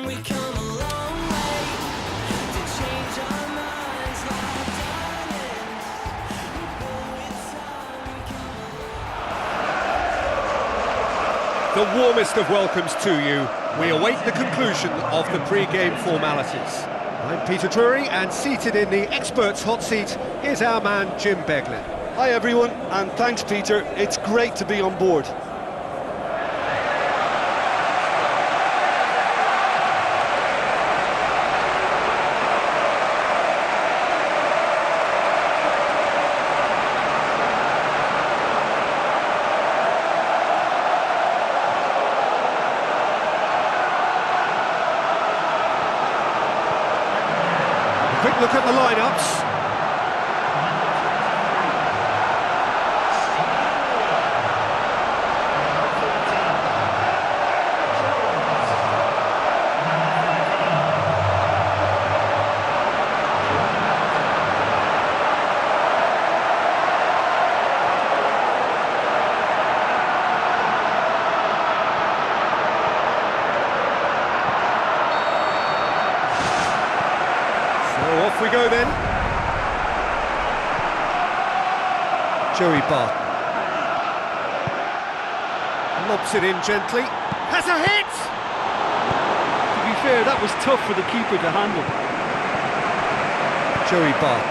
we come a long way to change our minds like diamonds. With time we come The warmest of welcomes to you. We await the conclusion of the pre-game formalities. I'm Peter Drury, and seated in the experts' hot seat is our man Jim Beglin. Hi everyone, and thanks Peter, it's great to be on board. Quick look at the lineups. Off we go then. Joey Barton. Lobs it in gently. Has a hit! To be fair, that was tough for the keeper to handle. Joey Barton.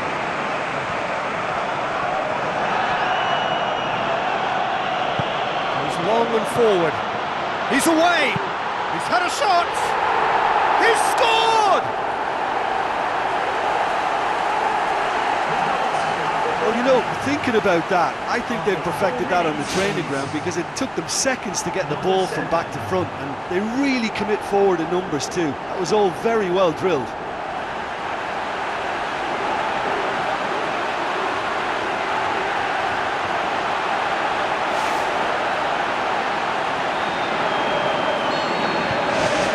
Goes long and forward. He's away! He's had a shot! He's scored! Well, you know, thinking about that, I think they perfected that on the training ground because it took them seconds to get the ball from back to front, and they really commit forward in numbers too. That was all very well drilled.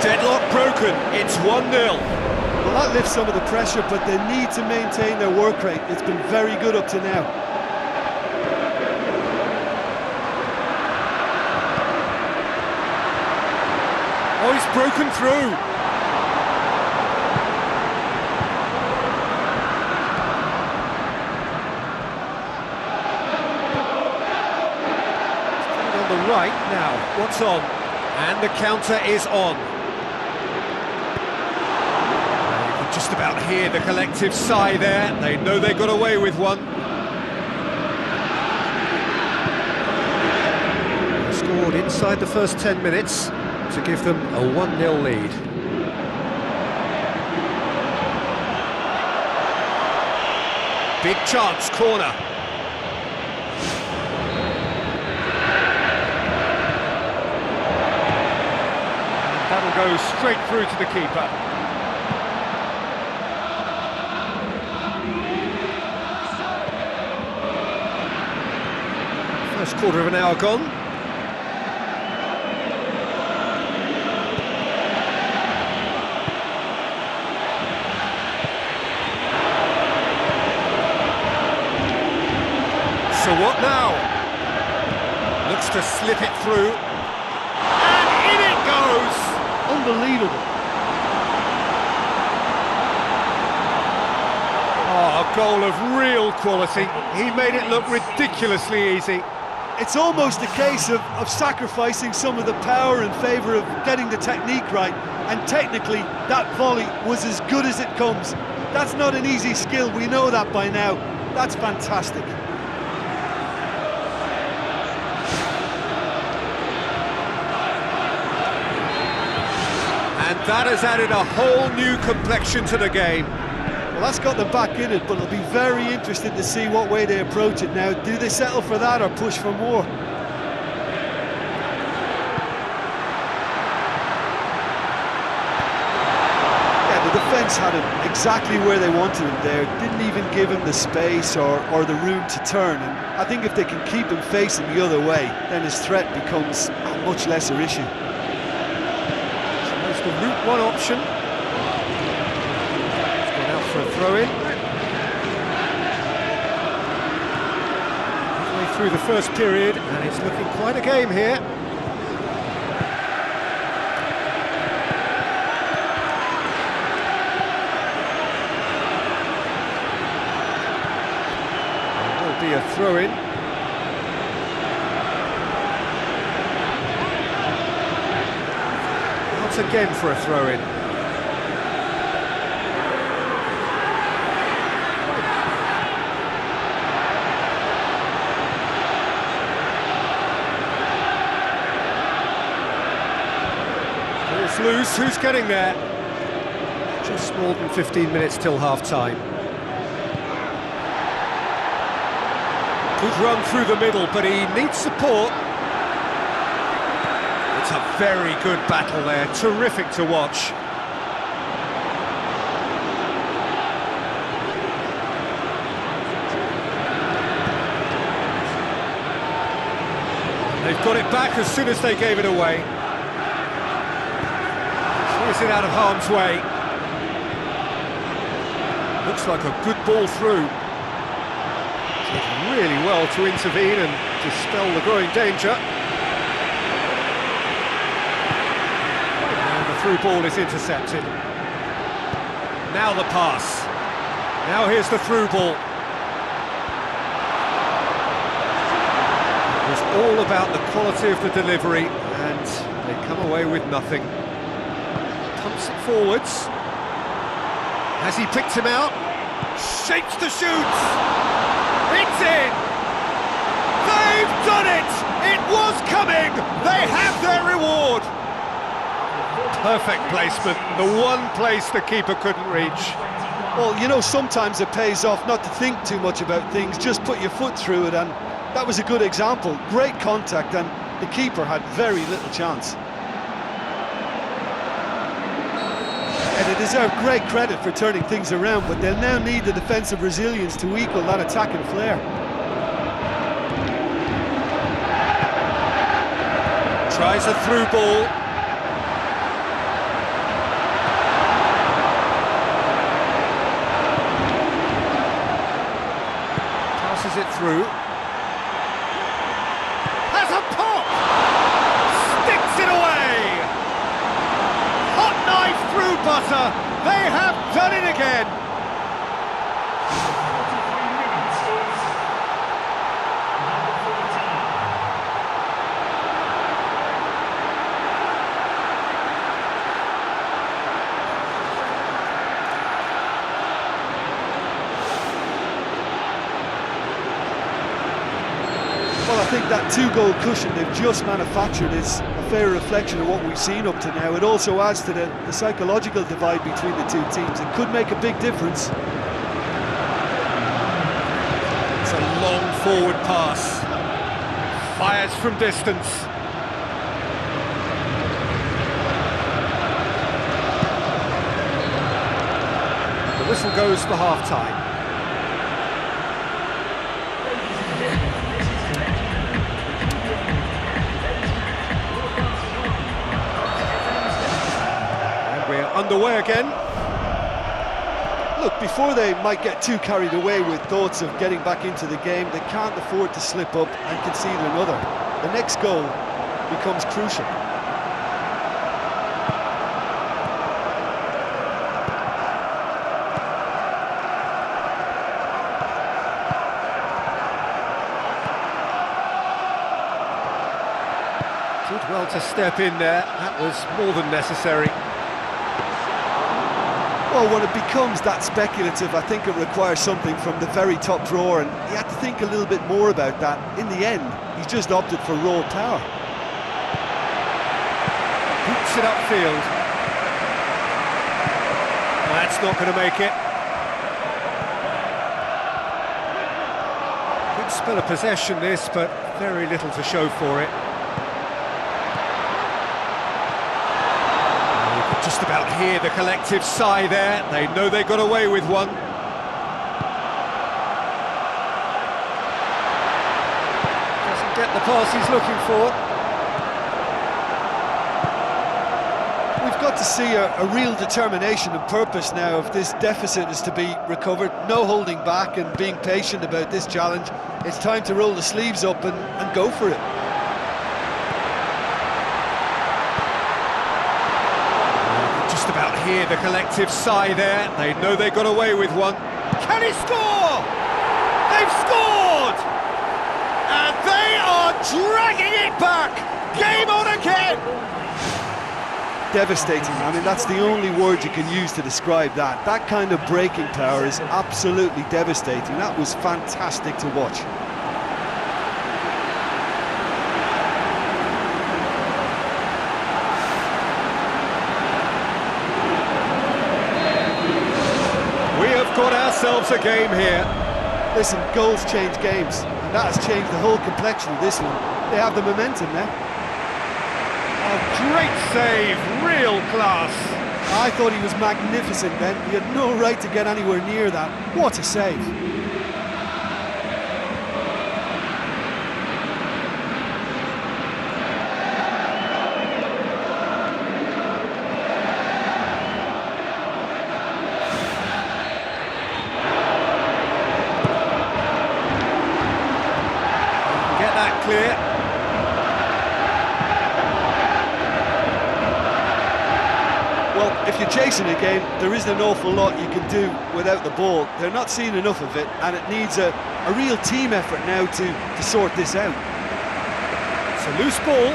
Deadlock broken, it's 1-0. Well, that lifts some of the pressure, but they need to maintain their work rate. It's been very good up to now. Oh, he's broken through. He's on the right now. What's on? And the counter is on. Just about hear the collective sigh there. They know they got away with one. They scored inside the first 10 minutes to give them a 1-0 lead. Big chance, corner. And that'll go straight through to the keeper. First quarter of an hour gone. So what now? Looks to slip it through. And in it goes! Unbelievable. Oh, a goal of real quality. He made it look ridiculously easy. It's almost a case of sacrificing some of the power in favour of getting the technique right, and technically that volley was as good as it comes. That's not an easy skill, we know that by now. That's fantastic. And that has added a whole new complexion to the game. Well, that's got them back in it, but it'll be very interesting to see what way they approach it now. Do they settle for that or push for more? Yeah, the defence had him exactly where they wanted him there. Didn't even give him the space or the room to turn. And I think if they can keep him facing the other way, then his threat becomes a much lesser issue. So that's the route one option. For a throw-in. Halfway through the first period, and it's looking quite a game here. throw in. Once again for a throw in. Ball's loose, who's getting there? Just more than 15 minutes till half-time. Good run through the middle, but he needs support. It's a very good battle there, terrific to watch. They've got it back as soon as they gave it away. Clears it out of harm's way. Looks like a good ball through. Did really well to intervene and dispel the growing danger. And the through ball is intercepted. Now the pass. Now here's the through ball. It was all about the quality of the delivery, and they come away with nothing. Pumps it forwards. Has he picked him out? Shapes the shoots! It's in! They've done it! It was coming! They have their reward! Perfect placement, the one place the keeper couldn't reach. Well, you know, sometimes it pays off not to think too much about things, just put your foot through it, and that was a good example. Great contact, and the keeper had very little chance. And they deserve great credit for turning things around, but they'll now need the defensive resilience to equal that attacking flair. Tries a through ball. Passes it through. Has a pop! Sticks it away! Hot knife through butter. They have done it again. Well, I think that two-goal cushion they've just manufactured is a fair reflection of what we've seen up to now. It also adds to the psychological divide between the two teams. It could make a big difference. It's a long forward pass. Fires from distance. The whistle goes for half-time. Underway again. Look, before they might get too carried away with thoughts of getting back into the game, they can't afford to slip up and concede another. The next goal becomes crucial. Did well to step in there. That was more than necessary. Well, when it becomes that speculative, I think it requires something from the very top drawer, and he had to think a little bit more about that. In the end, he's just opted for raw power. Hoops it upfield. That's not going to make it. Good spell of possession this, but very little to show for it. Just about hear the collective sigh there. They know they got away with one. Doesn't get the pass he's looking for. We've got to see a real determination and purpose now if this deficit is to be recovered. No holding back and being patient about this challenge. It's time to roll the sleeves up and go for it. About hear the collective sigh there. They know they got away with one. Can he score? They've scored! Oh, dragging it back! Game on again! Devastating. I mean, that's the only word you can use to describe that. That kind of breaking power is absolutely devastating. That was fantastic to watch. We have got ourselves a game here. Listen, goals change games, and that has changed the whole complexion of this one. They have the momentum now. A great save, real class. I thought he was magnificent then. He had no right to get anywhere near that. What a save. Get that clear. Well, if you're chasing a game, there isn't an awful lot you can do without the ball. They're not seeing enough of it, and it needs a real team effort now to sort this out. It's a loose ball.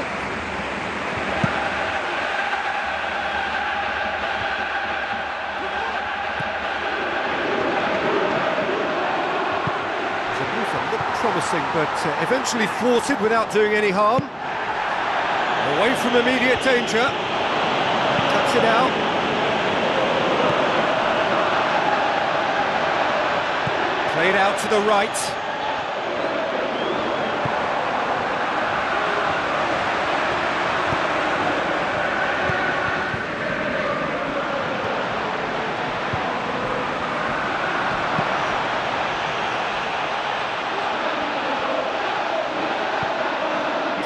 The movement looked promising, but eventually thwarted without doing any harm. Away from immediate danger. Cuts it out. Played out to the right.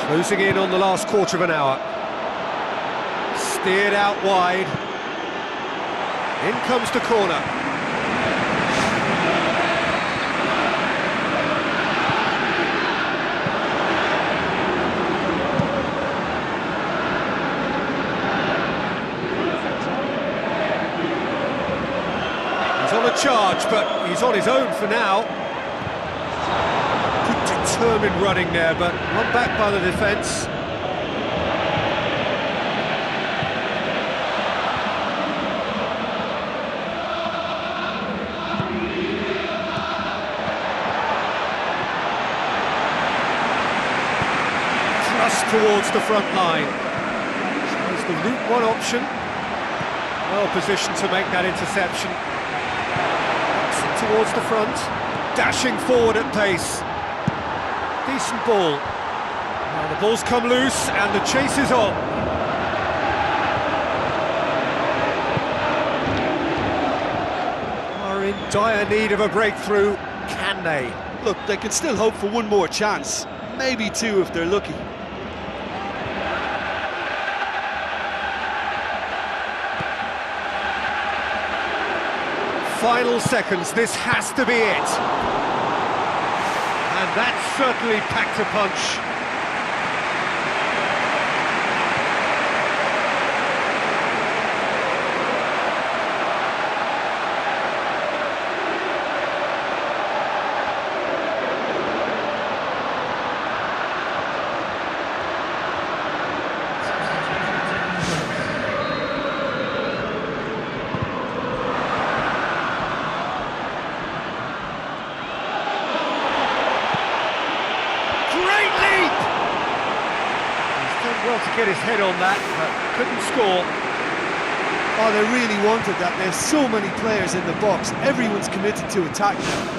Closing in on the last quarter of an hour. Steered out wide. In comes the corner. He's on a charge, but he's on his own for now. Good determined running there, but run back by the defence. Towards the front line. It's the route one option. Well positioned to make that interception. Towards the front. Dashing forward at pace. Decent ball. Now the ball's come loose and the chase is on. Are in dire need of a breakthrough. Can they? Look, they can still hope for one more chance. Maybe two if they're lucky. Final seconds, this has to be it. And that certainly packed a punch. Well to get his head on that, but couldn't score. Oh, they really wanted that. There's so many players in the box. Everyone's committed to attack now.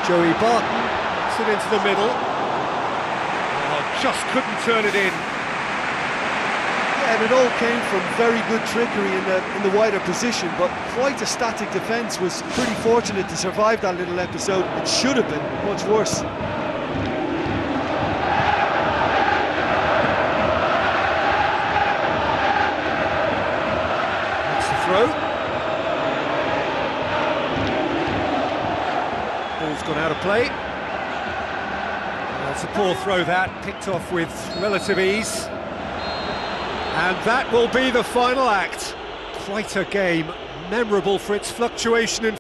Joey Barton puts it into the middle. Oh, just couldn't turn it in. Yeah, and it all came from very good trickery in the wider position, but quite a static defence. Was pretty fortunate to survive that little episode. It should have been much worse. It's gone out of play. It's a poor throw that, picked off with relative ease. And that will be the final act. Quite a game, memorable for its fluctuation in